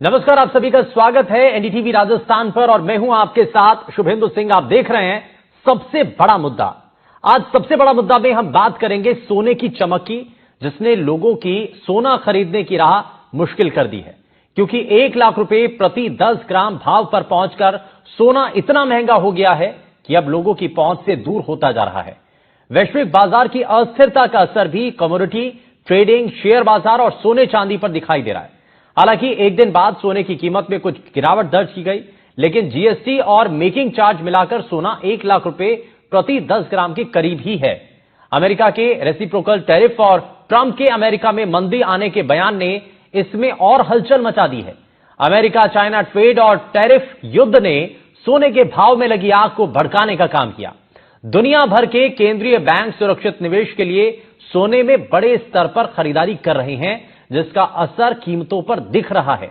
नमस्कार, आप सभी का स्वागत है एनडीटीवी राजस्थान पर और मैं हूं आपके साथ शुभेंदु सिंह। आप देख रहे हैं सबसे बड़ा मुद्दा। आज सबसे बड़ा मुद्दा में हम बात करेंगे सोने की चमक की, जिसने लोगों की सोना खरीदने की राह मुश्किल कर दी है, क्योंकि 1 लाख रुपए प्रति 10 ग्राम भाव पर पहुंचकर सोना इतना महंगा हो गया है कि अब लोगों की पहुंच से दूर होता जा रहा है। वैश्विक बाजार की अस्थिरता का असर भी कमोडिटी ट्रेडिंग, शेयर बाजार और सोने चांदी पर दिखाई दे रहा है। हालांकि एक दिन बाद सोने की कीमत में कुछ गिरावट दर्ज की गई, लेकिन जीएसटी और मेकिंग चार्ज मिलाकर सोना 1 लाख रुपए प्रति 10 ग्राम के करीब ही है। अमेरिका के रेसिप्रोकल टैरिफ और ट्रंप के अमेरिका में मंदी आने के बयान ने इसमें और हलचल मचा दी है। अमेरिका चाइना ट्रेड और टैरिफ युद्ध ने सोने के भाव में लगी आग को भड़काने का काम किया। दुनिया भर के केंद्रीय बैंक सुरक्षित निवेश के लिए सोने में बड़े स्तर पर खरीदारी कर रहे हैं, जिसका असर कीमतों पर दिख रहा है।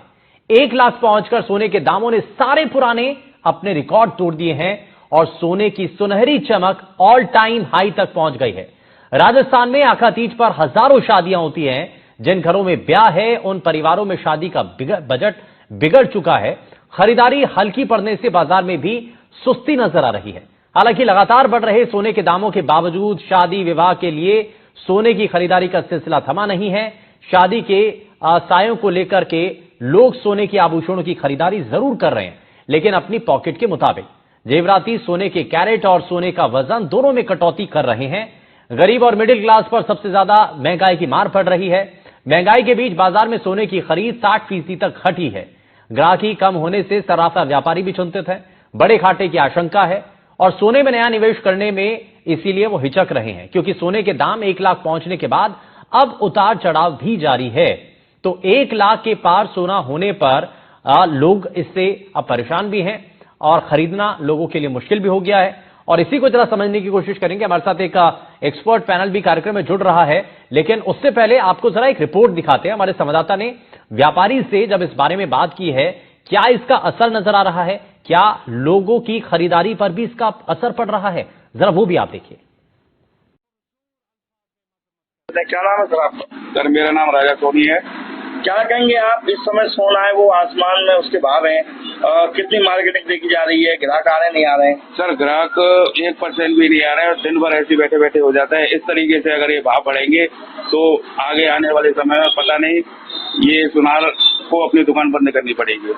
1 लाख पहुंचकर सोने के दामों ने सारे पुराने अपने रिकॉर्ड तोड़ दिए हैं और सोने की सुनहरी चमक ऑल टाइम हाई तक पहुंच गई है। राजस्थान में आखातीज पर हजारों शादियां होती हैं। जिन घरों में ब्याह है, उन परिवारों में शादी का बजट बिगड़ चुका है। खरीदारी हल्की पड़ने से बाजार में भी सुस्ती नजर आ रही है। हालांकि लगातार बढ़ रहे सोने के दामों के बावजूद शादी विवाह के लिए सोने की खरीदारी का सिलसिला थमा नहीं है। शादी के सायों को लेकर के लोग सोने के आभूषणों की खरीदारी जरूर कर रहे हैं, लेकिन अपनी पॉकेट के मुताबिक। जेवराती सोने के कैरेट और सोने का वजन दोनों में कटौती कर रहे हैं। गरीब और मिडिल क्लास पर सबसे ज्यादा महंगाई की मार पड़ रही है। महंगाई के बीच बाजार में सोने की खरीद 60% तक घटी है। ग्राहकी कम होने से सर्राफा व्यापारी भी चिंतित है। बड़े घाटे की आशंका है और सोने में नया निवेश करने में इसीलिए वो हिचक रहे हैं, क्योंकि सोने के दाम 1 लाख पहुंचने के बाद अब उतार चढ़ाव भी जारी है। तो 1 लाख के पार सोना होने पर लोग इससे अब परेशान भी हैं और खरीदना लोगों के लिए मुश्किल भी हो गया है। और इसी को जरा समझने की कोशिश करेंगे। हमारे साथ एक एक्सपर्ट पैनल भी कार्यक्रम में जुड़ रहा है, लेकिन उससे पहले आपको जरा एक रिपोर्ट दिखाते हैं। हमारे संवाददाता ने व्यापारी से जब इस बारे में बात की है, क्या इसका असर नजर आ रहा है, क्या लोगों की खरीदारी पर भी इसका असर पड़ रहा है, जरा वो भी आप देखिए। क्या नाम है सर आपका? सर मेरा नाम राजा सोनी है। क्या कहेंगे आप, इस समय सोना है वो आसमान में उसके भाव हैं, कितनी मार्केटिंग देखी जा रही है, ग्राहक आ रहे नहीं आ रहे हैं? सर ग्राहक 1% भी नहीं आ रहे हैं और दिन भर ऐसे बैठे बैठे हो जाता है। इस तरीके से अगर ये भाव बढ़ेंगे तो आगे आने वाले समय में पता नहीं, ये सुनार को अपनी दुकान बंद करनी पड़ेगी।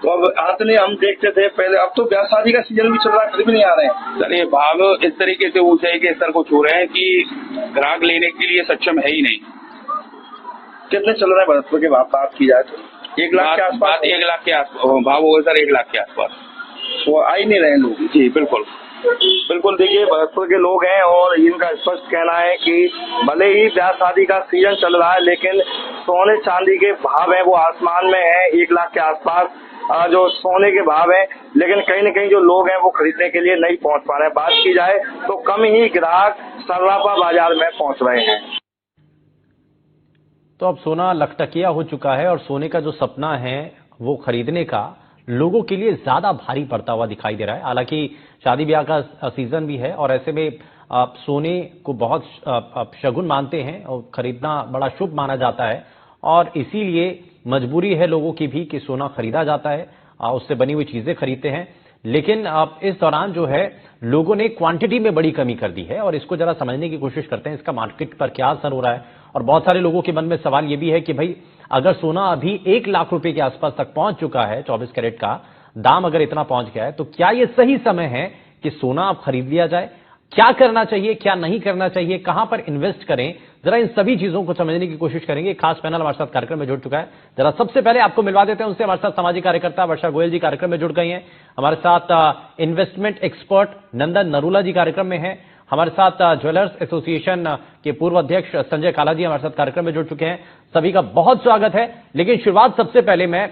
तो अब आते हम देखते थे पहले, अब तो ब्याह शादी का सीजन भी चल रहा है, फिर भी नहीं आ रहे हैं। सर ये भाव इस तरीके से ऊंचाई के स्तर को छू रहे हैं कि ग्राहक लेने के लिए सक्षम है ही नहीं। कितने चल रहे हैं भरतपुर के भाव बात की जाए तो? 1 लाख के आसपास? 1 लाख के आसपास भाव होगा सर, 1 लाख के आसपास। वो आ ही नहीं रहे लोग। जी बिल्कुल बिल्कुल। देखिए भरतपुर के लोग हैं और इनका स्पष्ट कहना है कि भले ही ब्याह शादी का सीजन चल रहा है, लेकिन सोने चांदी के भाव है वो आसमान में है, 1 लाख के आसपास जो सोने के भाव है, लेकिन कहीं न कहीं जो लोग हैं वो खरीदने के लिए नहीं पहुंच पा रहे हैं। बात की जाए तो कम ही ग्राहक सर्राफा बाजार में पहुंच रहे हैं। तो अब सोना लखटकिया हो चुका है और सोने का जो सपना है वो खरीदने का लोगों के लिए ज्यादा भारी पड़ता हुआ दिखाई दे रहा है। हालांकि शादी ब्याह का सीजन भी है और ऐसे में सोने को बहुत शगुन मानते हैं और खरीदना बड़ा शुभ माना जाता है और इसीलिए मजबूरी है लोगों की भी कि सोना खरीदा जाता है, उससे बनी हुई चीजें खरीदते हैं। लेकिन इस दौरान जो है लोगों ने क्वांटिटी में बड़ी कमी कर दी है और इसको जरा समझने की कोशिश करते हैं, इसका मार्केट पर क्या असर हो रहा है। और बहुत सारे लोगों के मन में सवाल यह भी है कि भाई अगर सोना अभी 1 लाख रुपए के आसपास तक पहुंच चुका है, 24 कैरेट का दाम अगर इतना पहुंच गया है, तो क्या यह सही समय है कि सोना अब खरीद लिया जाए? क्या करना चाहिए, क्या नहीं करना चाहिए, कहां पर इन्वेस्ट करें? जरा इन सभी चीजों को समझने की कोशिश करेंगे। खास पैनल हमारे साथ कार्यक्रम में जुड़ चुका है। जरा सबसे पहले आपको मिलवा देते हैं उनसे। हमारे साथ सामाजिक कार्यकर्ता वर्षा गोयल जी कार्यक्रम में जुड़ गई हैं। हमारे साथ इन्वेस्टमेंट एक्सपर्ट नंदन नरूला जी कार्यक्रम में हैं। हमारे साथ ज्वेलर्स एसोसिएशन के पूर्व अध्यक्ष संजय काला जी हमारे साथ कार्यक्रम में जुड़ चुके हैं। सभी का बहुत स्वागत है। लेकिन शुरुआत सबसे पहले मैं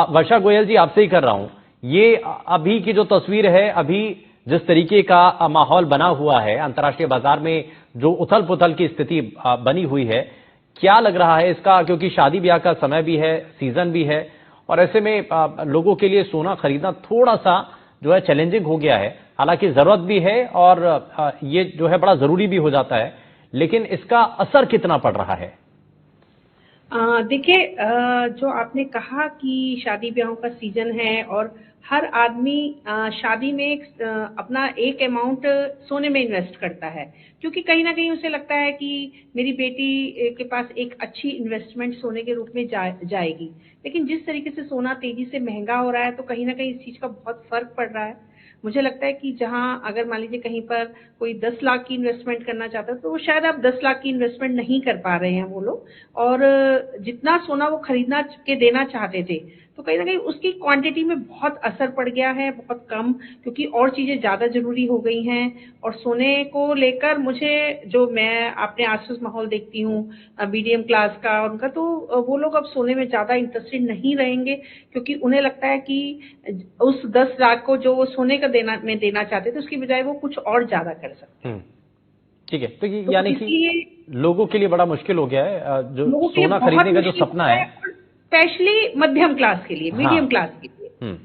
वर्षा गोयल जी आपसे ही कर रहा हूं। ये अभी की जो तस्वीर है, अभी जिस तरीके का माहौल बना हुआ है, अंतर्राष्ट्रीय बाजार में जो उथल पुथल की स्थिति बनी हुई है, क्या लग रहा है इसका? क्योंकि शादी ब्याह का समय भी है, सीजन भी है और ऐसे में लोगों के लिए सोना खरीदना थोड़ा सा जो है चैलेंजिंग हो गया है। हालांकि जरूरत भी है और ये जो है बड़ा जरूरी भी हो जाता है, लेकिन इसका असर कितना पड़ रहा है? देखिए, जो आपने कहा कि शादी ब्याहों का सीजन है और हर आदमी शादी में अपना एक अमाउंट सोने में इन्वेस्ट करता है, क्योंकि कहीं ना कहीं उसे लगता है कि मेरी बेटी के पास एक अच्छी इन्वेस्टमेंट सोने के रूप में जाएगी। लेकिन जिस तरीके से सोना तेजी से महंगा हो रहा है, तो कहीं ना कहीं इस चीज का बहुत फर्क पड़ रहा है। मुझे लगता है कि जहां अगर मान लीजिए कहीं पर कोई 10 लाख की इन्वेस्टमेंट करना चाहता है, तो वो शायद आप 10 लाख की इन्वेस्टमेंट नहीं कर पा रहे हैं वो लोग। और जितना सोना वो खरीदना के देना चाहते थे, तो कहीं ना कहीं उसकी क्वांटिटी में बहुत असर पड़ गया है, बहुत कम, क्योंकि और चीजें ज्यादा जरूरी हो गई हैं। और सोने को लेकर मुझे, जो मैं अपने आसपास माहौल देखती हूँ मीडियम क्लास का उनका, तो वो लोग अब सोने में ज्यादा इंटरेस्टेड नहीं रहेंगे, क्योंकि उन्हें लगता है कि उस 10 लाख को जो वो सोने का देना चाहते थे, उसकी बजाय वो कुछ और ज्यादा कर सकते हैं। ठीक है, तो ये तो यानी कि लोगों के लिए बड़ा मुश्किल हो गया है, जो सोना खरीदने का जो सपना है, स्पेशली मध्यम क्लास के लिए, मीडियम क्लास के लिए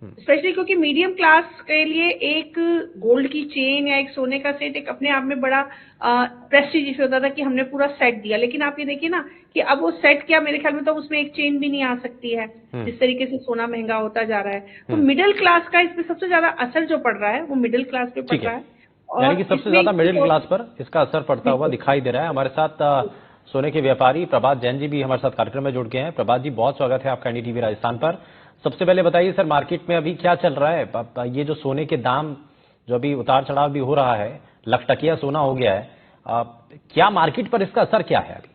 स्पेशली, क्योंकि मीडियम क्लास के लिए एक गोल्ड की चेन या एक सोने का सेट एक अपने आप में बड़ा प्रेस्टीजियस होता था कि हमने पूरा सेट दिया। लेकिन आप ये देखिए ना कि अब वो सेट क्या, मेरे ख्याल में तो उसमें एक चेन भी नहीं आ सकती है, जिस तरीके से सोना महंगा होता जा रहा है। तो मिडिल क्लास का इसमें सबसे ज्यादा असर जो पड़ रहा है वो मिडिल क्लास पे पड़ रहा है, यानी कि सबसे ज्यादा मिडिल क्लास पर इसका असर पड़ता हुआ दिखाई दे रहा है। हमारे साथ सोने के व्यापारी प्रभात जैन जी भी हमारे साथ कार्यक्रम में जुड़ गए हैं। प्रभात जी, बहुत स्वागत है आपका एनडीटीवी राजस्थान पर। सबसे पहले बताइए सर, मार्केट में अभी क्या चल रहा है? ये जो सोने के दाम जो अभी उतार चढ़ाव भी हो रहा है, लखटकिया सोना हो गया है, क्या मार्केट पर इसका असर क्या है अभी?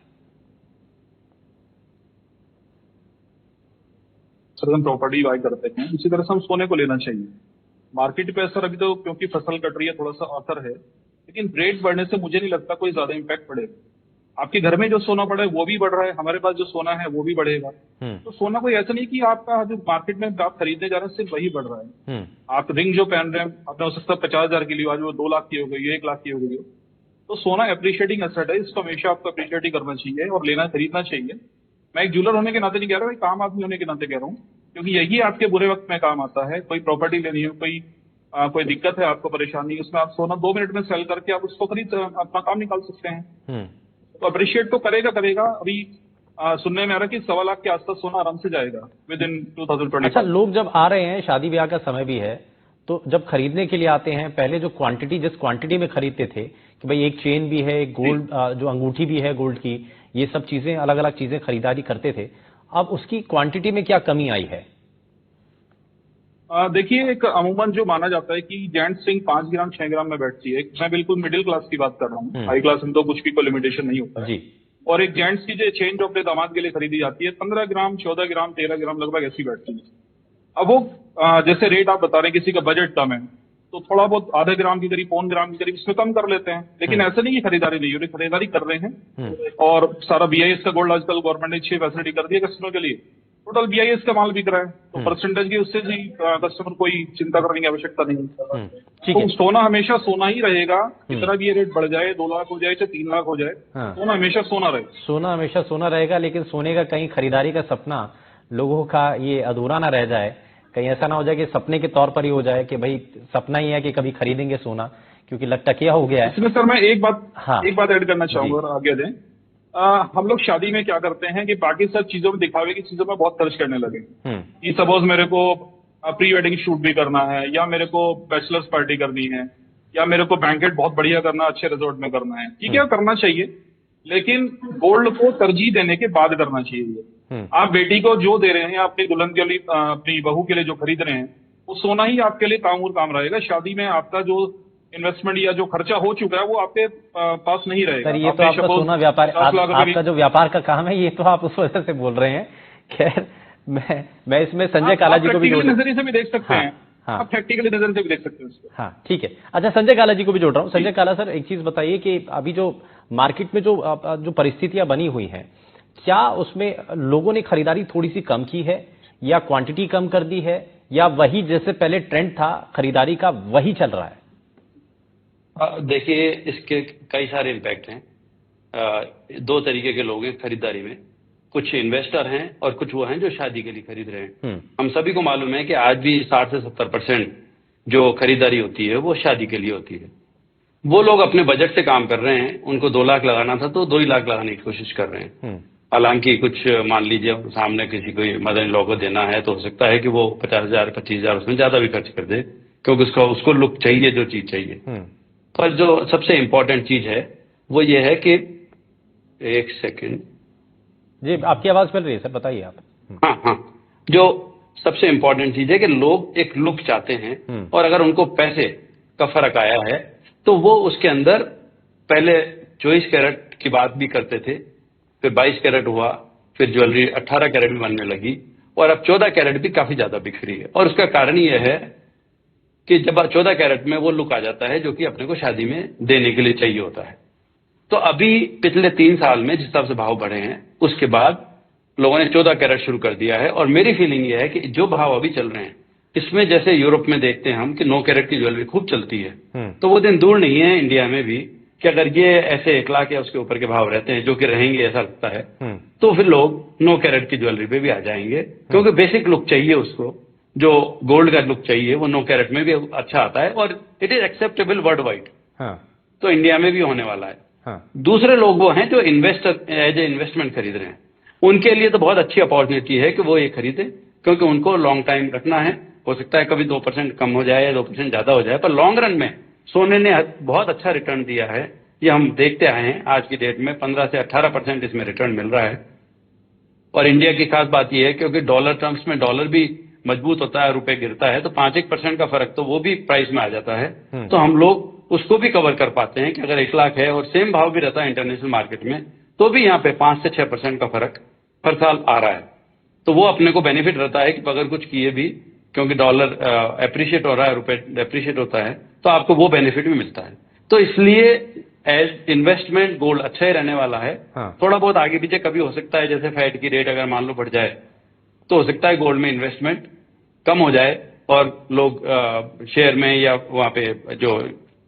सर, हम प्रॉपर्टी बाय करते हैं, इसी तरह से हम सोने को लेना चाहिए। मार्केट पे असर अभी तो क्योंकि फसल कट रही है थोड़ा सा असर है, लेकिन रेट बढ़ने से मुझे नहीं लगता कोई ज्यादा इम्पैक्ट पड़ेगा। आपके घर में जो सोना पड़ा है वो भी बढ़ रहा है, हमारे पास जो सोना है वो भी बढ़ेगा। तो सोना कोई ऐसा नहीं कि आपका जो मार्केट में आप खरीदने जा रहे हैं सिर्फ वही बढ़ रहा है। आप रिंग जो पहन रहे हैं, आपने हो सकता है 50,000 की ली, आज वो 2 लाख की हो गई, 1 लाख की हो गई हो। तो सोना एप्रिशिएटिंग एसेट है, इसको हमेशा आपको एप्रिशिएट ही करना चाहिए और लेना खरीदना चाहिए। मैं एक ज्वेलर होने के नाते नहीं कह रहा, काम आदमी होने के नाते कह रहा हूँ, क्योंकि यही आपके बुरे वक्त में काम आता है। कोई प्रॉपर्टी लेनी हो, कोई दिक्कत है, आपको परेशानी, उसमें आप सोना 2 मिनट में सेल करके आप उसको खरीद अपना काम निकाल सकते हैं। तो अप्रिशिएट तो करेगा। अभी सुनने में आ रहा है कि 1.25 लाख के आसपास सोना आराम से जाएगा विद इन 2025। अच्छा, लोग जब आ रहे हैं, शादी ब्याह का समय भी है, तो जब खरीदने के लिए आते हैं, पहले जो जिस क्वांटिटी में खरीदते थे कि भाई एक चेन भी है, एक गोल्ड जो अंगूठी भी है गोल्ड की, ये सब चीजें, अलग अलग चीजें खरीदारी करते थे, अब उसकी क्वांटिटी में क्या कमी आई है? देखिए, एक अमूमन जो माना जाता है कि जेंट्स रिंग 5 ग्राम 6 ग्राम में बैठती है। मैं बिल्कुल मिडिल क्लास की बात कर रहा हूँ, हाई क्लास में तो कुछ भी कोई लिमिटेशन नहीं होता है। और एक जेंट्स की जो चेन जो अपने दामाद के लिए खरीदी जाती है 15 ग्राम 14 ग्राम 13 ग्राम लगभग ऐसी बैठती है। अब वो जैसे रेट आप बता रहे हैं, किसी का बजट कम है तो थोड़ा बहुत आधे ग्राम की करीब, 1 ग्राम की करीब इसमें कम कर लेते हैं। लेकिन ऐसा नहीं कि खरीदारी नहीं हो रही, खरीदारी कर रहे हैं। और सारा BIS का गोल्ड आजकल गवर्नमेंट ने अच्छी फैसिलिटी कर दी है कस्टमर के लिए, टोटल BIS का माल बिक रहा है, तो परसेंटेज की उससे भी कस्टमर कोई चिंता करने की आवश्यकता नहीं है। तो सोना हमेशा सोना ही रहेगा, कितना भी ये रेट बढ़ जाए, 2 लाख हो जाए चाहे 3 लाख हो जाए, सोना हमेशा सोना रहेगा। सोना हमेशा सोना रहेगा। लेकिन सोने का कहीं खरीदारी का सपना लोगों का ये अधूरा ना रह जाए, कहीं ऐसा ना हो जाए कि सपने के तौर पर ही हो जाए कि भाई सपना ही है कि कभी खरीदेंगे सोना, क्योंकि लखटकिया हो गया है। इसमें सर मैं एक बात ऐड करना चाहूंगा और आगे दें। हम लोग शादी में क्या करते हैं कि बाकी सब चीजों में, दिखावे की चीजों में बहुत खर्च करने लगे कि सपोज मेरे को प्री वेडिंग शूट भी करना है, या मेरे को बैचलर्स पार्टी करनी है, या मेरे को बैंकेट बहुत बढ़िया करना, अच्छे रिजॉर्ट में करना है। ठीक है, करना चाहिए, लेकिन गोल्ड को तरजीह देने के बाद करना चाहिए। आप बेटी को जो दे रहे हैं, अपनी दुल्हन के लिए, अपनी बहू के लिए जो खरीद रहे हैं, वो सोना ही आपके लिए काम रहेगा। शादी में आपका जो इन्वेस्टमेंट या जो खर्चा हो चुका है वो आपके पास नहीं रहेगा। सर, ये तो आपका सोना व्यापार, आपका जो व्यापार का काम है, ये तो आप उस वजह से बोल रहे हैं। खैर, मैं इसमें संजय काला जी को भी नजरिए से भी देख सकते हैं, आप प्रैक्टिकली नजर से भी देख सकते हैं उसको। हाँ, ठीक है। अच्छा, संजय काला जी को भी जोड़ रहा हूँ। संजय काला सर, एक चीज बताइए कि अभी जो मार्केट में जो परिस्थितियां बनी हुई हैं, क्या उसमें लोगों ने खरीदारी थोड़ी सी कम की है, या क्वांटिटी कम कर दी है, या वही जैसे पहले ट्रेंड था खरीदारी का वही चल रहा है? देखिए, इसके कई सारे इम्पैक्ट हैं। 2 तरीके के लोग हैं खरीदारी में, कुछ इन्वेस्टर हैं और कुछ वो हैं जो शादी के लिए खरीद रहे हैं। हम सभी को मालूम है कि आज भी 60 से 70% जो खरीदारी होती है वो शादी के लिए होती है। वो लोग अपने बजट से काम कर रहे हैं, उनको 2 लाख लगाना था तो 2 ही लाख लगाने की कोशिश कर रहे हैं। हालांकि कुछ मान लीजिए सामने किसी को मदर इन लॉ को देना है तो हो सकता है कि वो 50,000 25,000 उसमें ज्यादा भी खर्च कर दे, क्योंकि उसको लुक चाहिए, जो चीज चाहिए। पर जो सबसे इम्पोर्टेंट चीज है वो ये है कि, एक सेकंड जी, आपकी आवाज मिल रही है सर, बताइए आप। हाँ, जो सबसे इम्पोर्टेंट चीज है कि लोग एक लुक चाहते हैं, और अगर उनको पैसे का फर्क आया है तो वो उसके अंदर पहले 24 कैरेट की बात भी करते थे, फिर 22 कैरेट हुआ, फिर ज्वेलरी 18 कैरेट भी बनने लगी, और अब 14 कैरेट भी काफी ज्यादा बिक रही है। और उसका कारण यह है कि जब 14 कैरेट में वो लुक आ जाता है जो कि अपने को शादी में देने के लिए चाहिए होता है। तो अभी पिछले 3 साल में जिस हिसाब से भाव बढ़े हैं, उसके बाद लोगों ने 14 कैरेट शुरू कर दिया है। और मेरी फीलिंग यह है कि जो भाव अभी चल रहे हैं इसमें, जैसे यूरोप में देखते हैं हम कि 9 कैरेट की ज्वेलरी खूब चलती है, तो वो दिन दूर नहीं है इंडिया में भी कि अगर ये ऐसे 1 लाख या उसके ऊपर के भाव रहते हैं, जो कि रहेंगे ऐसा लगता है, तो फिर लोग 9 कैरेट की ज्वेलरी पे भी आ जाएंगे, क्योंकि बेसिक लुक चाहिए उसको, जो गोल्ड का लुक चाहिए वो 9 कैरेट में भी अच्छा आता है, और it is acceptable world wide. तो इंडिया में भी होने वाला है। दूसरे लोग वो हैं जो इन्वेस्टर एज ए इन्वेस्टमेंट खरीद रहे हैं, उनके लिए तो बहुत अच्छी अपॉर्चुनिटी है कि वो ये खरीदे, क्योंकि उनको लॉन्ग टाइम रखना है। हो सकता है कभी 2% कम हो जाए या 2% ज्यादा हो जाए, पर लॉन्ग रन में सोने ने बहुत अच्छा रिटर्न दिया है। ये हम देखते आए हैं, आज की डेट में 15 से 18% इसमें रिटर्न मिल रहा है। और इंडिया की खास बात यह है क्योंकि डॉलर टर्म्स में डॉलर भी मजबूत होता है, रुपए गिरता है, तो 5-1% का फर्क तो वो भी प्राइस में आ जाता है। तो हम लोग उसको भी कवर कर पाते हैं कि अगर 1 लाख है और सेम भाव भी रहता है इंटरनेशनल मार्केट में, तो भी यहाँ पे 5 से 6% का फर्क हर साल आ रहा है। तो वो अपने को बेनिफिट रहता है कि अगर कुछ किए भी, क्योंकि डॉलर एप्रिशिएट हो रहा है, रुपए एप्रिशिएट होता है, तो आपको वो बेनिफिट भी मिलता है। तो इसलिए एज इन्वेस्टमेंट गोल्ड अच्छा ही रहने वाला है। थोड़ा बहुत आगे पीछे कभी हो सकता है, जैसे फेड की रेट अगर मान लो बढ़ जाए तो हो सकता है गोल्ड में इन्वेस्टमेंट कम हो जाए और लोग शेयर में या वहां पे जो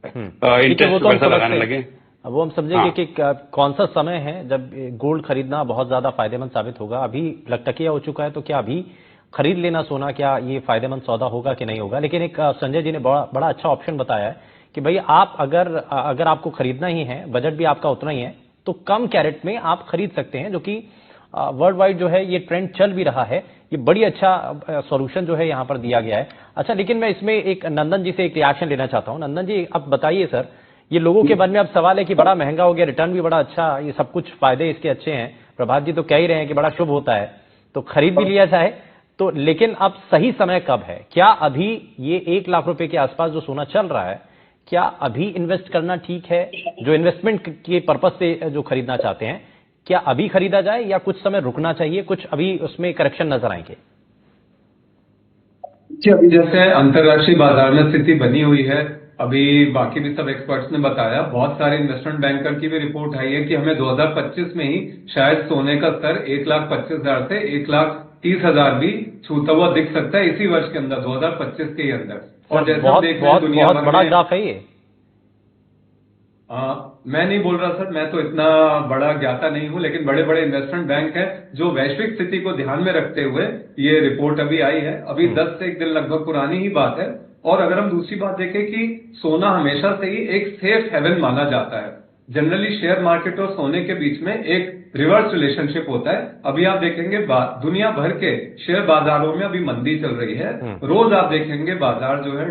इंटरेस्ट पैसा लगाने लगे। वो हम समझेंगे कि कौन सा समय है जब गोल्ड खरीदना बहुत ज्यादा फायदेमंद साबित होगा। अभी लकटकिया हो चुका है, तो क्या अभी खरीद लेना सोना, क्या ये फायदेमंद सौदा होगा कि नहीं होगा? लेकिन एक संजय जी ने बड़ा अच्छा ऑप्शन बताया है कि भाई आप अगर आपको खरीदना ही है, बजट भी आपका उतना ही है, तो कम कैरेट में आप खरीद सकते हैं, जो कि वर्ल्ड वाइड जो है ये ट्रेंड चल भी रहा है। ये बड़ी अच्छा सॉल्यूशन जो है यहाँ पर दिया गया है। अच्छा, लेकिन मैं इसमें एक नंदन जी से एक रिएक्शन लेना चाहता हूँ। नंदन जी, अब बताइए सर, ये लोगों के मन में अब सवाल है कि बड़ा महंगा हो गया, रिटर्न भी बड़ा अच्छा, ये सब कुछ फायदे इसके अच्छे हैं, प्रभात जी तो कह ही रहे हैं कि बड़ा शुभ होता है, तो खरीद भी लिया जाए, तो लेकिन अब सही समय कब है? क्या अभी ये 1 लाख रुपए के आसपास जो सोना चल रहा है, क्या अभी इन्वेस्ट करना ठीक है? जो इन्वेस्टमेंट के पर्पज से जो खरीदना चाहते हैं, क्या अभी खरीदा जाए या कुछ समय रुकना चाहिए? कुछ अभी उसमें करेक्शन नजर आएंगे? जी, अभी जैसे अंतरराष्ट्रीय बाजार में स्थिति बनी हुई है, अभी बाकी भी सब एक्सपर्ट्स ने बताया, बहुत सारे इन्वेस्टमेंट बैंकर की भी रिपोर्ट आई है कि हमें 2025 में ही शायद सोने का स्तर 1,25,000 से 1,30,000 भी छूता हुआ दिख सकता है इसी वर्ष के अंदर, 2025 के अंदर। और जैसे हम देख रहे हैं दुनिया भर में, बड़ा ग्राफ है ये। मैं नहीं बोल रहा सर, मैं तो इतना बड़ा ज्ञाता नहीं हूं, लेकिन बड़े बड़े इन्वेस्टमेंट बैंक हैं जो वैश्विक स्थिति को ध्यान में रखते हुए ये रिपोर्ट अभी आई है। अभी 10 से 1 दिन लगभग पुरानी ही बात है। और अगर हम दूसरी बात देखें कि सोना हमेशा से ही एक सेफ हेवन माना जाता है। जनरली शेयर मार्केट और सोने के बीच में एक रिवर्स रिलेशनशिप होता है। अभी आप देखेंगे दुनिया भर के शेयर बाजारों में अभी मंदी चल रही है, रोज आप देखेंगे बाजार जो है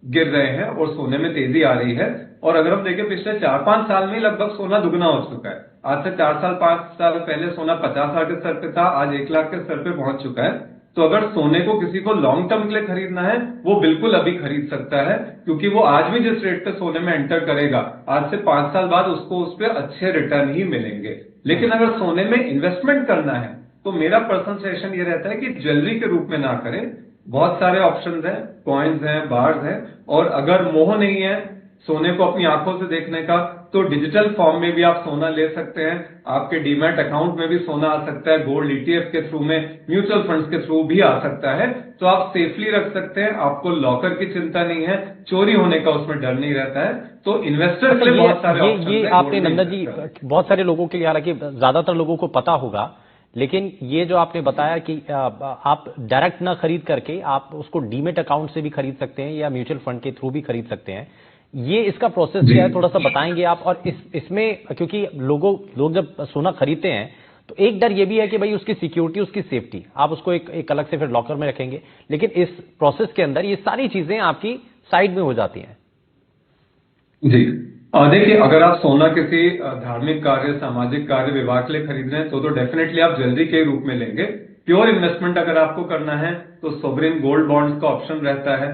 गिर रहे हैं और सोने में तेजी आ रही है। और अगर हम देखें पिछले 4-5 साल में लगभग सोना दुगना हो चुका है। आज से 4-5 साल पहले सोना 50,000 के स्तर पे था, आज 1 लाख के स्तर पे पहुंच चुका है। तो अगर सोने को किसी को लॉन्ग टर्म के लिए खरीदना है, वो बिल्कुल अभी खरीद सकता है, क्योंकि वो आज भी जिस रेट पे सोने में एंटर करेगा, आज से 5 साल बाद उसको उस पर अच्छे रिटर्न ही मिलेंगे। लेकिन अगर सोने में इन्वेस्टमेंट करना है तो मेरा पर्सनल सजेशन ये रहता है कि ज्वेलरी के रूप में ना करें। बहुत सारे ऑप्शंस हैं, कॉइन्स हैं, बार्स हैं, और अगर मोह नहीं है सोने को अपनी आंखों से देखने का, तो डिजिटल फॉर्म में भी आप सोना ले सकते हैं। आपके डीमैट अकाउंट में भी सोना आ सकता है, गोल्ड ETF के थ्रू में, म्यूचुअल फंड्स के थ्रू भी आ सकता है। तो आप सेफली रख सकते हैं, आपको लॉकर की चिंता नहीं है, चोरी होने का उसमें डर नहीं रहता है। तो इन्वेस्टर के लिए बहुत सारे ऑप्शन ये आपने नंदन जी बहुत सारे लोगों के लिए, हालांकि ज्यादातर लोगों को पता होगा, लेकिन ये जो आपने बताया कि आप डायरेक्ट ना खरीद करके आप उसको डीमेट अकाउंट से भी खरीद सकते हैं या म्यूचुअल फंड के थ्रू भी खरीद सकते हैं, ये इसका प्रोसेस क्या है, थोड़ा सा बताएंगे आप? और इसमें क्योंकि लोग जब सोना खरीदते हैं तो एक डर ये भी है कि भाई उसकी सिक्योरिटी, उसकी सेफ्टी, आप उसको एक अलग से फिर लॉकर में रखेंगे, लेकिन इस प्रोसेस के अंदर ये सारी चीजें आपकी साइड में हो जाती हैं। जी देखिए, अगर आप सोना किसी धार्मिक कार्य, सामाजिक कार्य, विवाह के लिए खरीद रहे हैं तो डेफिनेटली आप ज्वेलरी के रूप में लेंगे। प्योर इन्वेस्टमेंट अगर आपको करना है तो सोवरेन गोल्ड बॉन्ड्स का ऑप्शन रहता है,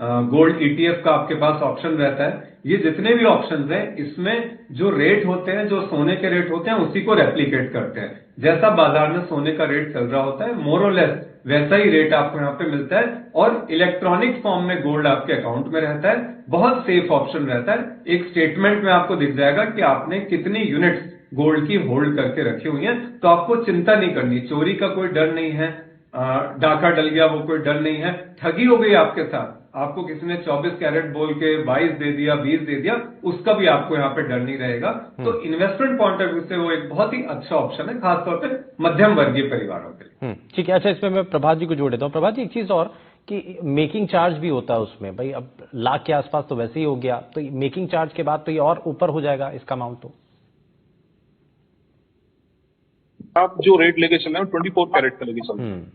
गोल्ड ईटीएफ का आपके पास ऑप्शन रहता है। ये जितने भी ऑप्शंस हैं, इसमें जो रेट होते हैं, जो सोने के रेट होते हैं, उसी को रेप्लिकेट करते हैं। जैसा बाजार में सोने का रेट चल रहा होता है, मोर और लेस वैसा ही रेट आपको यहाँ पे मिलता है, और इलेक्ट्रॉनिक फॉर्म में गोल्ड आपके अकाउंट में रहता है। बहुत सेफ ऑप्शन रहता है। एक स्टेटमेंट में आपको दिख जाएगा कि आपने कितनी यूनिट्स गोल्ड की होल्ड करके रखी हुई हैं, तो आपको चिंता नहीं करनी, चोरी का कोई डर नहीं है, डाका डल गया वो कोई डर नहीं है, ठगी हो गई आपके साथ, आपको किसी ने 24 कैरेट बोल के 22 दे दिया, 20 दे दिया, उसका भी आपको यहाँ पे डर नहीं रहेगा। तो इन्वेस्टमेंट पॉइंट ऑफ व्यू से वो एक बहुत ही अच्छा ऑप्शन है, खासतौर पे मध्यम वर्गीय परिवारों के लिए। ठीक है। अच्छा, इसमें मैं प्रभात जी को जोड़ देता हूँ। प्रभात जी, एक चीज और कि मेकिंग चार्ज भी होता है उसमें, भाई अब लाख के आसपास तो वैसे ही हो गया, तो मेकिंग चार्ज के बाद तो ये और ऊपर हो जाएगा इसका अमाउंट। तो आप जो रेट लेके चल रहे हैं 24 कैरेट का लेके चल रहे हैं।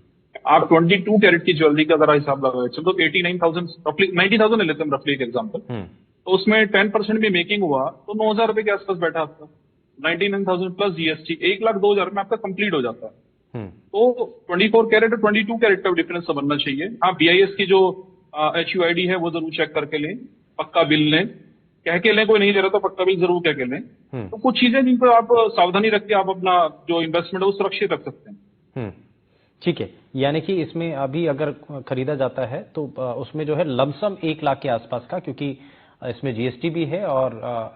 आप 22 कैरेट की ज्वेलरी का जरा हिसाब लगा चलो, तो 89,000 रफली 90,000 लेते हैं रफली एक एग्जाम्पल, तो उसमें 10% भी मेकिंग हुआ तो 9,000 रुपए के आसपास बैठा आपका। 99,000 प्लस जीएसटी 1,02,000 में आपका कंप्लीट हो जाता है। तो 24 कैरेट और 22 कैरेट का डिफरेंस समझना चाहिए। हाँ, BIS की जो HUID है वो जरूर चेक करके लें, पक्का बिल लें, कह के लें, कोई नहीं दे रहा तो पक्का बिल जरूर कह के लें। तो कुछ चीजें जिन पर आप सावधानी रख के आप अपना जो इन्वेस्टमेंट है वो सुरक्षित रख सकते हैं। ठीक है, यानी कि इसमें अभी अगर खरीदा जाता है तो उसमें जो है लमसम 1 लाख के आसपास का, क्योंकि इसमें जीएसटी भी है और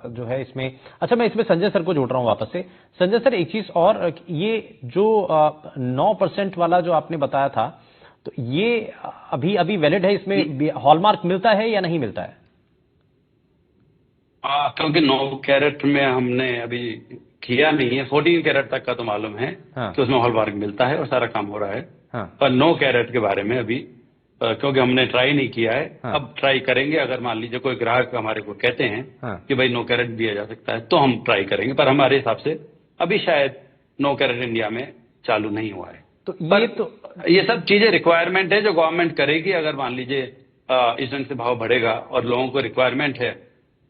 जो है इसमें। अच्छा, मैं इसमें संजय सर को जोड़ रहा हूं वापस से। संजय सर, एक चीज और, ये जो 9% वाला जो आपने बताया था, तो ये अभी वैलिड है? इसमें हॉलमार्क मिलता है या नहीं मिलता है? क्योंकि 9 कैरेट में हमने अभी किया नहीं है, 14 कैरेट तक का तो मालूम है कि उसमें हॉलमार्क मिलता है और सारा काम हो रहा है। पर 9 कैरेट के बारे में अभी क्योंकि हमने ट्राई नहीं किया है, अब ट्राई करेंगे। अगर मान लीजिए कोई ग्राहक हमारे को कहते हैं कि भाई 9 कैरेट दिया जा सकता है तो हम ट्राई करेंगे, पर हमारे हिसाब से अभी शायद 9 कैरेट इंडिया में चालू नहीं हुआ है। तो ये सब चीजें रिक्वायरमेंट है जो गवर्नमेंट करेगी। अगर मान लीजिए इस ढंग से भाव बढ़ेगा और लोगों को रिक्वायरमेंट है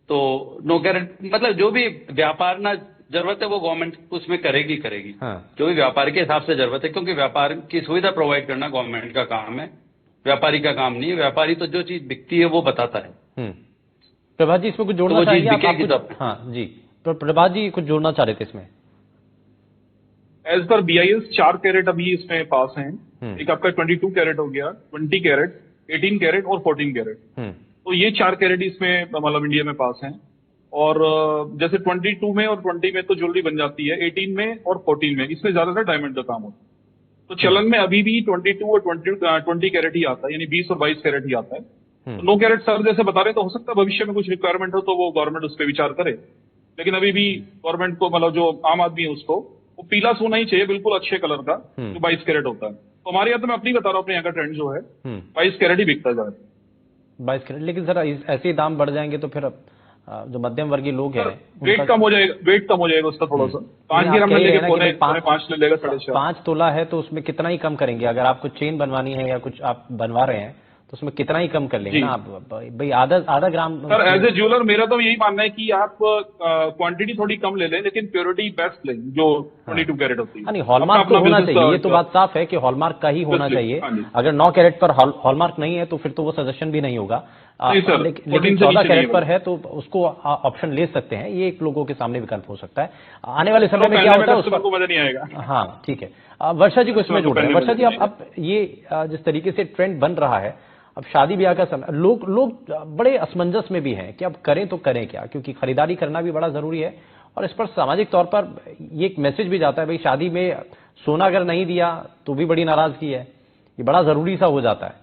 तो 9 कैरेट मतलब जो भी व्यापार ना जरूरत है वो गवर्नमेंट उसमें करेगी। जो भी व्यापार के हिसाब से जरूरत है, क्योंकि व्यापार की सुविधा प्रोवाइड करना गवर्नमेंट का काम है, व्यापारी का काम नहीं है। व्यापारी तो जो चीज बिकती है वो बताता है। प्रभात जी, इसमें कुछ जोड़ना चाहिए आप? हाँ जी, तो प्रभात जी कुछ जोड़ना चाह रहे थे इसमें। एज पर BIS 4 कैरेट अभी इसमें पास हैं। एक आपका 22 कैरेट हो गया, 20 कैरेट, 18 कैरेट और 14 कैरेट। तो ये 4 कैरेट इसमें मतलब इंडिया में पास हैं। और जैसे 22 में और 20 में तो ज्वेलरी बन जाती है, 18 में और 14 में इसमें ज्यादातर डायमंड का काम होता है। तो चलन में अभी भी 22 और 20 कैरेट ही आता है, यानी 20 और 22 कैरेट ही आता है। तो 9 कैरेट सर जैसे बता रहे, तो हो सकता है भविष्य में कुछ रिक्वायरमेंट हो तो वो गवर्नमेंट उस पर विचार करे, लेकिन अभी भी गवर्नमेंट को मतलब जो आम आदमी है उसको वो पीला सोना ही चाहिए, बिल्कुल अच्छे कलर का, जो 22 कैरेट होता है। तो हमारे यहाँ तो मैं अपनी बता रहा हूँ, अपने यहाँ का ट्रेंड जो है 22 कैरेट ही बिकता जा रहा है। 22 कैरेट, लेकिन सर ऐसे ही दाम बढ़ जाएंगे तो फिर जो मध्यम वर्गीय लोग हैं, वेट कम हो जाएगा उसका थोड़ा सा। 5 ग्राम में लेके 5 ले लेगा, 4.5। 5 तोला है तो उसमें कितना ही कम करेंगे? अगर आपको चेन बनवानी है या कुछ आप बनवा रहे हैं तो उसमें कितना ही कम कर लेंगे ना आप, भाई आधा ग्राम। सर एज ए ज्वेलर मेरा तो यही मानना है कि आप क्वांटिटी थोड़ी कम ले लें, लेकिन प्योरिटी बेस्ट लें, जो 22 कैरेट होती है। नहीं, हॉलमार्क तो होना चाहिए, ये तो बात साफ है कि हॉलमार्क का ही होना चाहिए। अगर 9 कैरेट पर हॉलमार्क नहीं है तो फिर तो वो सजेशन भी नहीं होगा। लेकिन 14 कैरेट पर है तो उसको ऑप्शन ले सकते हैं, ये एक लोगों के सामने विकल्प हो सकता है। आने वाले समय में क्या होता है उसको मजा नहीं आएगा। हाँ ठीक है, वर्षा जी को इसमें जोड़ रहे हैं। वर्षा जी, अब ये जिस तरीके से ट्रेंड बन रहा है, अब शादी ब्याह का समय, लोग बड़े असमंजस में भी हैं कि अब करें तो करें क्या, क्योंकि खरीदारी करना भी बड़ा जरूरी है और इस पर सामाजिक तौर पर ये एक मैसेज भी जाता है, भाई शादी में सोना अगर नहीं दिया तो भी बड़ी नाराजगी है, ये बड़ा जरूरी सा हो जाता है।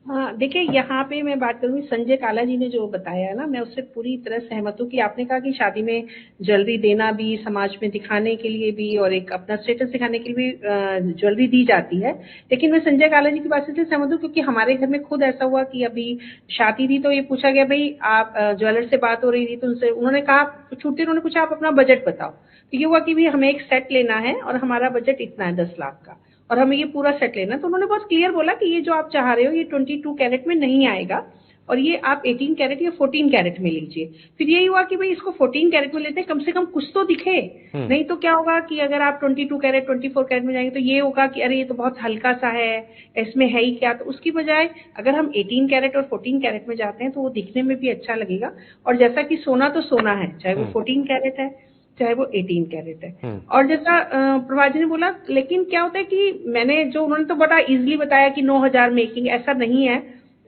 हाँ, देखिए यहाँ पे मैं बात करूंगी, संजय काला जी ने जो बताया है ना, मैं उससे पूरी तरह सहमत हूँ कि आपने कहा कि शादी में ज्वेलरी देना भी, समाज में दिखाने के लिए भी और एक अपना स्टेटस दिखाने के लिए भी ज्वेलरी दी जाती है। लेकिन मैं संजय काला जी की बात से सहमत हूँ, क्योंकि हमारे घर में खुद ऐसा हुआ कि अभी शादी थी तो ये पूछा गया, भाई आप ज्वेलर से बात हो रही थी तो उनसे उन्होंने कहा, छूटते उन्होंने पूछा आप अपना बजट बताओ। तो ये हुआ कि भाई हमें एक सेट लेना है और हमारा बजट इतना है 10 लाख का, और हमें ये पूरा सेट लेना। तो उन्होंने बहुत क्लियर बोला कि ये जो आप चाह रहे हो ये 22 कैरेट में नहीं आएगा, और ये आप 18 कैरेट या 14 कैरेट में लीजिए। फिर यही हुआ कि भाई इसको 14 कैरेट में लेते हैं, कम से कम कुछ तो दिखे। नहीं तो क्या होगा कि अगर आप 22 कैरेट 24 कैरेट में जाएंगे तो ये होगा कि अरे ये तो बहुत हल्का सा है, इसमें है ही क्या। तो उसकी बजाय अगर हम 18 कैरेट और 14 कैरेट में जाते हैं तो वो दिखने में भी अच्छा लगेगा। और जैसा कि सोना तो सोना है, चाहे वो 14 कैरेट है चाहे वो 18 कैरेट है। और जैसा प्रभा जी ने बोला, लेकिन क्या होता है कि मैंने जो, उन्होंने तो बड़ा इजीली बताया कि 9,000 मेकिंग, ऐसा नहीं है।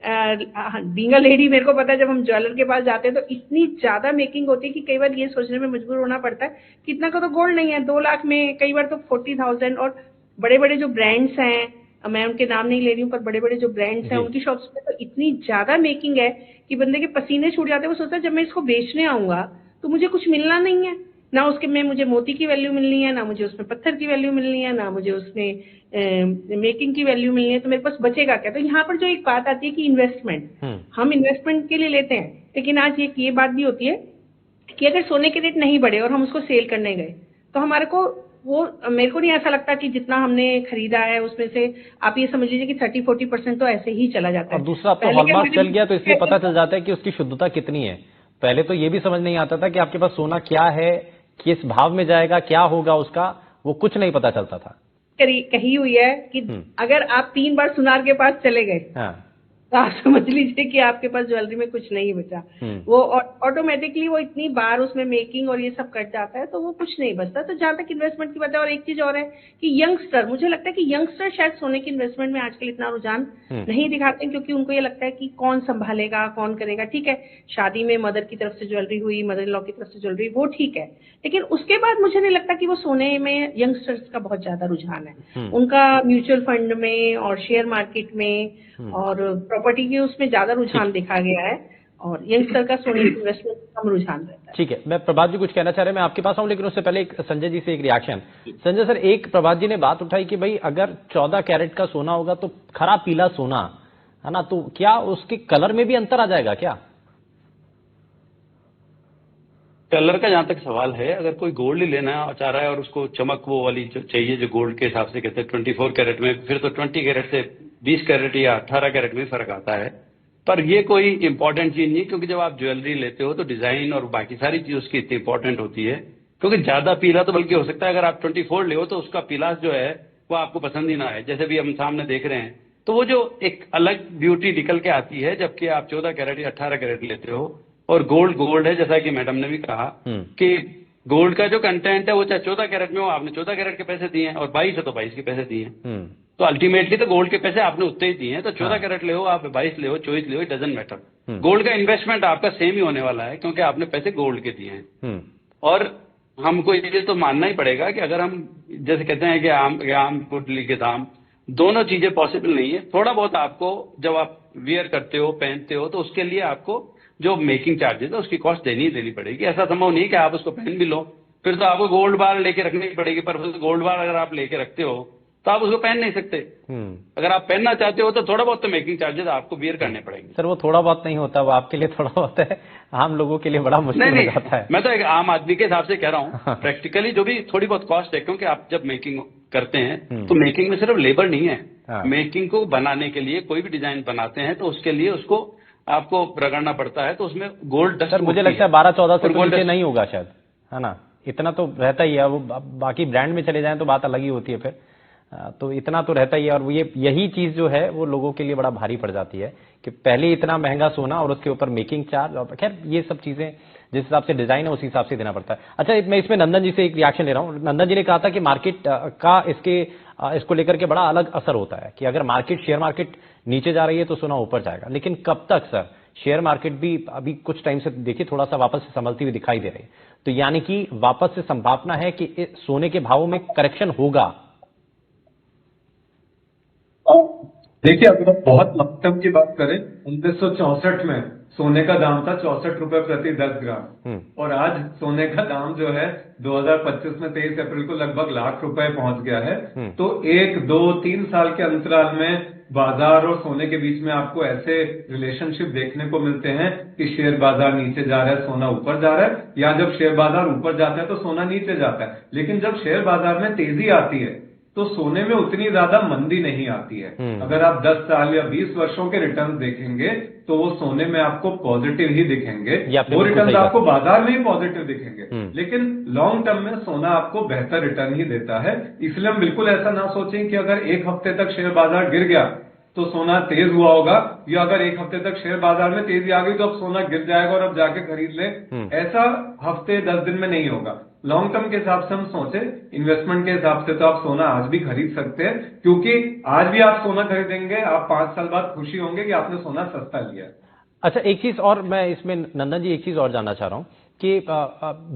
बीइंग अ लेडी मेरे को पता है, जब हम ज्वेलर के पास जाते हैं तो इतनी ज्यादा मेकिंग होती है कि कई बार ये सोचने में मजबूर होना पड़ता है कि इतना का तो गोल्ड नहीं है। 2 लाख में कई बार तो 40,000। और बड़े बड़े जो ब्रांड्स हैं, मैं उनके नाम नहीं ले रही हूँ, पर बड़े बड़े जो ब्रांड्स हैं उनकी शॉप्स में तो इतनी ज्यादा मेकिंग है कि बंदे के पसीने छूट जाते हैं। वो सोचता है जब मैं इसको बेचने आऊंगा तो मुझे कुछ मिलना नहीं है, ना उसके में मुझे मोती की वैल्यू मिलनी है, ना मुझे उसमें पत्थर की वैल्यू मिलनी है, ना मुझे उसमें मेकिंग की वैल्यू मिलनी है। तो मेरे पास बचेगा क्या? तो यहाँ पर जो एक बात आती है कि इन्वेस्टमेंट, हम इन्वेस्टमेंट के लिए लेते हैं, लेकिन आज ये बात भी होती है कि अगर सोने के रेट नहीं बढ़े और हम उसको सेल करने गए तो हमारे को मेरे को नहीं ऐसा लगता कि जितना हमने खरीदा है उसमें से आप ये समझ लीजिए कि 30-40% तो ऐसे ही चला जाता है। और दूसरा, अब तो हॉलमार्क चल गया तो इसलिए पता चल जाता है कि उसकी शुद्धता कितनी है। पहले तो ये भी समझ नहीं आता था कि आपके पास सोना क्या है, किस भाव में जाएगा, क्या होगा उसका, वो कुछ नहीं पता चलता था। कही हुई है कि अगर आप 3 बार सुनार के पास चले गए तो आप समझ लीजिए कि आपके पास ज्वेलरी में कुछ नहीं बचा। वो ऑटोमेटिकली वो इतनी बार उसमें मेकिंग और ये सब कट जाता है तो वो कुछ नहीं बचता। तो जहां तक इन्वेस्टमेंट की बात है, और एक चीज और है कि यंगस्टर, मुझे लगता है कि यंगस्टर शायद सोने की इन्वेस्टमेंट में आजकल इतना रुझान नहीं दिखाते हैं, क्योंकि उनको ये लगता है कि कौन संभालेगा, कौन करेगा। ठीक है, शादी में मदर की तरफ से ज्वेलरी हुई, मदर इन लॉ की तरफ से ज्वेलरी, वो ठीक है, लेकिन उसके बाद मुझे नहीं लगता कि वो सोने में यंगस्टर्स का बहुत ज्यादा रुझान है। उनका म्यूचुअल फंड में और शेयर मार्केट में और प्रॉपर्टी के उसमें ज्यादा रुझान देखा गया है, और यंगस्टर का सोने की इन्वेस्टमेंट कम रुझान रहता है। ठीक है, मैं प्रभात जी कुछ कहना चाह रहे हैं, मैं आपके पास आऊं, लेकिन उससे पहले एक संजय जी से एक रिएक्शन। संजय सर, एक प्रभात जी ने बात उठाई कि भाई अगर 14 कैरेट का सोना होगा तो खरा पीला सोना है ना, तो क्या उसके कलर में भी अंतर आ जाएगा क्या? कलर का जहां तक सवाल है, अगर कोई गोल्ड लेना चाह रहा है और उसको चमक वो वाली जो चाहिए जो गोल्ड के हिसाब से कहते हैं 24 कैरेट में, फिर तो 20 कैरेट से 20 कैरेट या 18 कैरेट में फर्क आता है। पर ये कोई इंपॉर्टेंट चीज नहीं, क्योंकि जब आप ज्वेलरी लेते हो तो डिजाइन और बाकी सारी चीज उसकी इतनी इंपॉर्टेंट होती है। क्योंकि ज्यादा पीला तो बल्कि हो सकता है अगर आप 24 ले हो तो उसका पीलास जो है वो आपको पसंद ही ना आए, जैसे भी हम सामने देख रहे हैं। तो वो जो एक अलग ब्यूटी निकल के आती है, जबकि आप 14 कैरेट या 18 कैरेट लेते हो और गोल्ड है, जैसा कि मैडम ने भी कहा कि गोल्ड का जो कंटेंट है वो चाहे 14 कैरेट में हो, आपने 14 कैरेट के पैसे दिए हैं, और 22 है तो 22 के पैसे दिए हैं। तो अल्टीमेटली तो गोल्ड के पैसे आपने उतने ही दिए हैं। तो 14 कैरेट ले हो, आप 22 ले हो, 24 ले हो, डजंट मैटर। गोल्ड का इन्वेस्टमेंट आपका सेम ही होने वाला है, क्योंकि आपने पैसे गोल्ड के दिए हैं। और हमको ये तो मानना ही पड़ेगा कि अगर हम जैसे कहते हैं कि आम पुतली के दाम, दोनों चीजें पॉसिबल नहीं है। थोड़ा बहुत आपको जब आप वियर करते हो, पहनते हो, तो उसके लिए आपको जो मेकिंग चार्जेस है उसकी कॉस्ट देनी पड़ेगी। ऐसा संभव नहीं कि आप उसको पहन भी लो, फिर तो आपको गोल्ड बार लेके रखनी पड़ेगी। पर गोल्ड बार अगर आप लेके रखते हो तो आप उसको पहन नहीं सकते। अगर आप पहनना चाहते हो तो थोड़ा बहुत तो मेकिंग चार्जेस आपको बियर करने पड़ेंगे। सर वो थोड़ा बहुत नहीं होता, वो आपके लिए थोड़ा बहुत है, आम लोगों के लिए बड़ा मुश्किल हो जाता है। मैं तो एक आम आदमी के हिसाब से कह रहा हूँ, प्रैक्टिकली जो भी थोड़ी बहुत कॉस्ट है, क्योंकि आप जब मेकिंग करते हैं तो मेकिंग में सिर्फ लेबर नहीं है। मेकिंग को बनाने के लिए कोई भी डिजाइन बनाते हैं तो उसके लिए उसको आपको रगड़ना पड़ता है, तो उसमें गोल्ड डस्ट, सर मुझे लगता है 12-14 से नीचे नहीं होगा शायद, है ना? इतना तो रहता ही है। वो बाकी ब्रांड में चले जाएं तो बात अलग ही होती है फिर, तो इतना तो रहता ही है। और वो यही चीज जो है वो लोगों के लिए बड़ा भारी पड़ जाती है कि पहले इतना महंगा सोना और उसके ऊपर मेकिंग चार्ज, और खैर ये सब चीजें जिस हिसाब से डिजाइन है उसी हिसाब से देना पड़ता है। अच्छा, मैं इसमें नंदन जी से एक रिएक्शन ले रहा हूं। नंदन जी ने कहा था कि मार्केट का इसको लेकर के बड़ा अलग असर होता है कि अगर शेयर मार्केट नीचे जा रही है तो सोना ऊपर जाएगा, लेकिन कब तक सर? शेयर मार्केट भी अभी कुछ टाइम से देखिए थोड़ा सा वापस से संभलती हुई दिखाई दे रही है, तो यानी कि वापस से संभावना है कि सोने के भावों में करेक्शन होगा। देखिए, अगर आप बहुत लंब टर्म की बात करें, 1964 में सोने का दाम था 64 रुपए प्रति 10 ग्राम और आज सोने का दाम जो है 2025 में 23 अप्रैल को लगभग लाख रुपए पहुंच गया है। तो 1, 2, 3 साल के अंतराल में बाजार और सोने के बीच में आपको ऐसे रिलेशनशिप देखने को मिलते हैं कि शेयर बाजार नीचे जा रहा है, सोना ऊपर जा रहा है, या जब शेयर बाजार ऊपर जाता है तो सोना नीचे जाता है। लेकिन जब शेयर बाजार में तेजी आती है तो सोने में उतनी ज्यादा मंदी नहीं आती है। अगर आप 10 साल या 20 वर्षों के रिटर्न देखेंगे तो वो सोने में आपको पॉजिटिव ही दिखेंगे, वो रिटर्न आपको बाजार में ही पॉजिटिव दिखेंगे। लेकिन लॉन्ग टर्म में सोना आपको बेहतर रिटर्न ही देता है। इसलिए हम बिल्कुल ऐसा ना सोचें कि अगर एक हफ्ते तक शेयर बाजार गिर गया तो सोना तेज हुआ होगा, या अगर एक हफ्ते तक शेयर बाजार में तेजी आ गई तो अब सोना गिर जाएगा और अब जाके खरीद ले। ऐसा हफ्ते 10 दिन में नहीं होगा। लॉन्ग टर्म के हिसाब से हम सोचे, इन्वेस्टमेंट के हिसाब से तो आप सोना आज भी खरीद सकते हैं, क्योंकि आज भी आप सोना खरीदेंगे, आप 5 साल बाद खुशी होंगे कि आपने सोना सस्ता लिया। अच्छा, एक चीज और मैं इसमें नंदन जी एक चीज और जानना चाह रहा हूं कि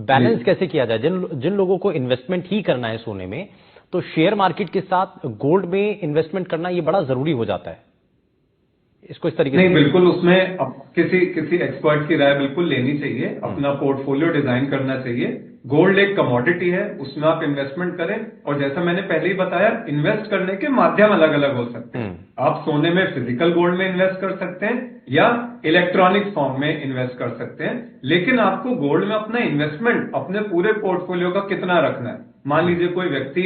बैलेंस कैसे किया जाए। जिन लोगों को इन्वेस्टमेंट ही करना है सोने में, तो शेयर मार्केट के साथ गोल्ड में इन्वेस्टमेंट करना ये बड़ा जरूरी हो जाता है। इसको इस तरीके से नहीं, बिल्कुल उसमें किसी एक्सपर्ट की राय बिल्कुल लेनी चाहिए, अपना पोर्टफोलियो डिजाइन करना चाहिए। गोल्ड एक कमोडिटी है, उसमें आप इन्वेस्टमेंट करें, और जैसा मैंने पहले ही बताया, इन्वेस्ट करने के माध्यम अलग अलग हो सकते हैं। आप सोने में फिजिकल गोल्ड में इन्वेस्ट कर सकते हैं या इलेक्ट्रॉनिक फॉर्म में इन्वेस्ट कर सकते हैं, लेकिन आपको गोल्ड में अपना इन्वेस्टमेंट अपने पूरे पोर्टफोलियो का कितना रखना है। मान लीजिए कोई व्यक्ति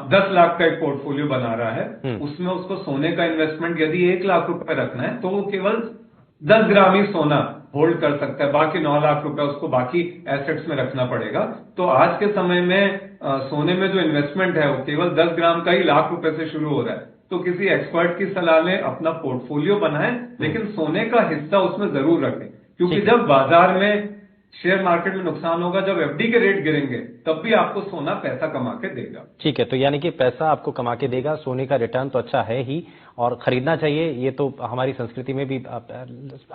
10 लाख का एक पोर्टफोलियो बना रहा है, उसमें उसको सोने का इन्वेस्टमेंट यदि 1 लाख रुपए रखना है तो वो केवल 10 ग्राम ही सोना होल्ड कर सकता है, बाकी 9 लाख रुपए उसको बाकी एसेट्स में रखना पड़ेगा। तो आज के समय में सोने में जो इन्वेस्टमेंट है वो केवल 10 ग्राम का ही लाख रुपए से शुरू हो रहा है। तो किसी एक्सपर्ट की सलाह में अपना पोर्टफोलियो बनाएं, लेकिन सोने का हिस्सा उसमें जरूर रखें, क्योंकि जब बाजार में शेयर मार्केट में नुकसान होगा, जब एफडी के रेट गिरेंगे, तब भी आपको सोना पैसा कमा के देगा। ठीक है, तो यानी कि पैसा आपको कमा के देगा, सोने का रिटर्न तो अच्छा है ही और खरीदना चाहिए। ये तो हमारी संस्कृति में भी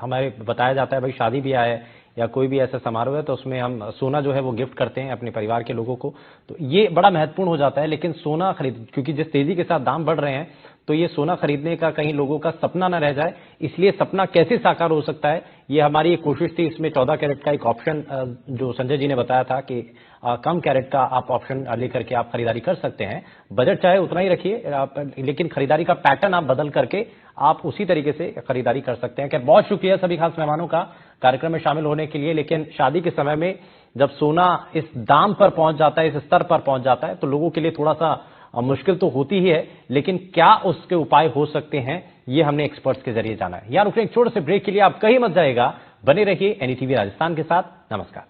हमारे बताया जाता है, भाई शादी ब्याह है या कोई भी ऐसा समारोह है तो उसमें हम सोना जो है वो गिफ्ट करते हैं अपने परिवार के लोगों को, तो ये बड़ा महत्वपूर्ण हो जाता है। लेकिन सोना खरीद, क्योंकि जिस तेजी के साथ दाम बढ़ रहे हैं तो ये सोना खरीदने का कहीं लोगों का सपना ना रह जाए, इसलिए सपना कैसे साकार हो सकता है, ये हमारी एक कोशिश थी। इसमें 14 कैरेट का एक ऑप्शन जो संजय जी ने बताया था कि कम कैरेट का आप ऑप्शन लेकर के आप खरीदारी कर सकते हैं। बजट चाहे उतना ही रखिए, लेकिन खरीदारी का पैटर्न आप बदल करके आप उसी तरीके से खरीदारी कर सकते हैं। क्या बहुत शुक्रिया सभी खास मेहमानों का कार्यक्रम में शामिल होने के लिए। लेकिन शादी के समय में जब सोना इस दाम पर पहुंच जाता है, इस स्तर पर पहुंच जाता है, तो लोगों के लिए थोड़ा सा मुश्किल तो होती ही है, लेकिन क्या उसके उपाय हो सकते हैं ये हमने एक्सपर्ट्स के जरिए जाना है। यार रुकने एक छोटे से ब्रेक के लिए आप कहीं मत जाइएगा, बने रहिए एनडीटीवी राजस्थान के साथ। नमस्कार।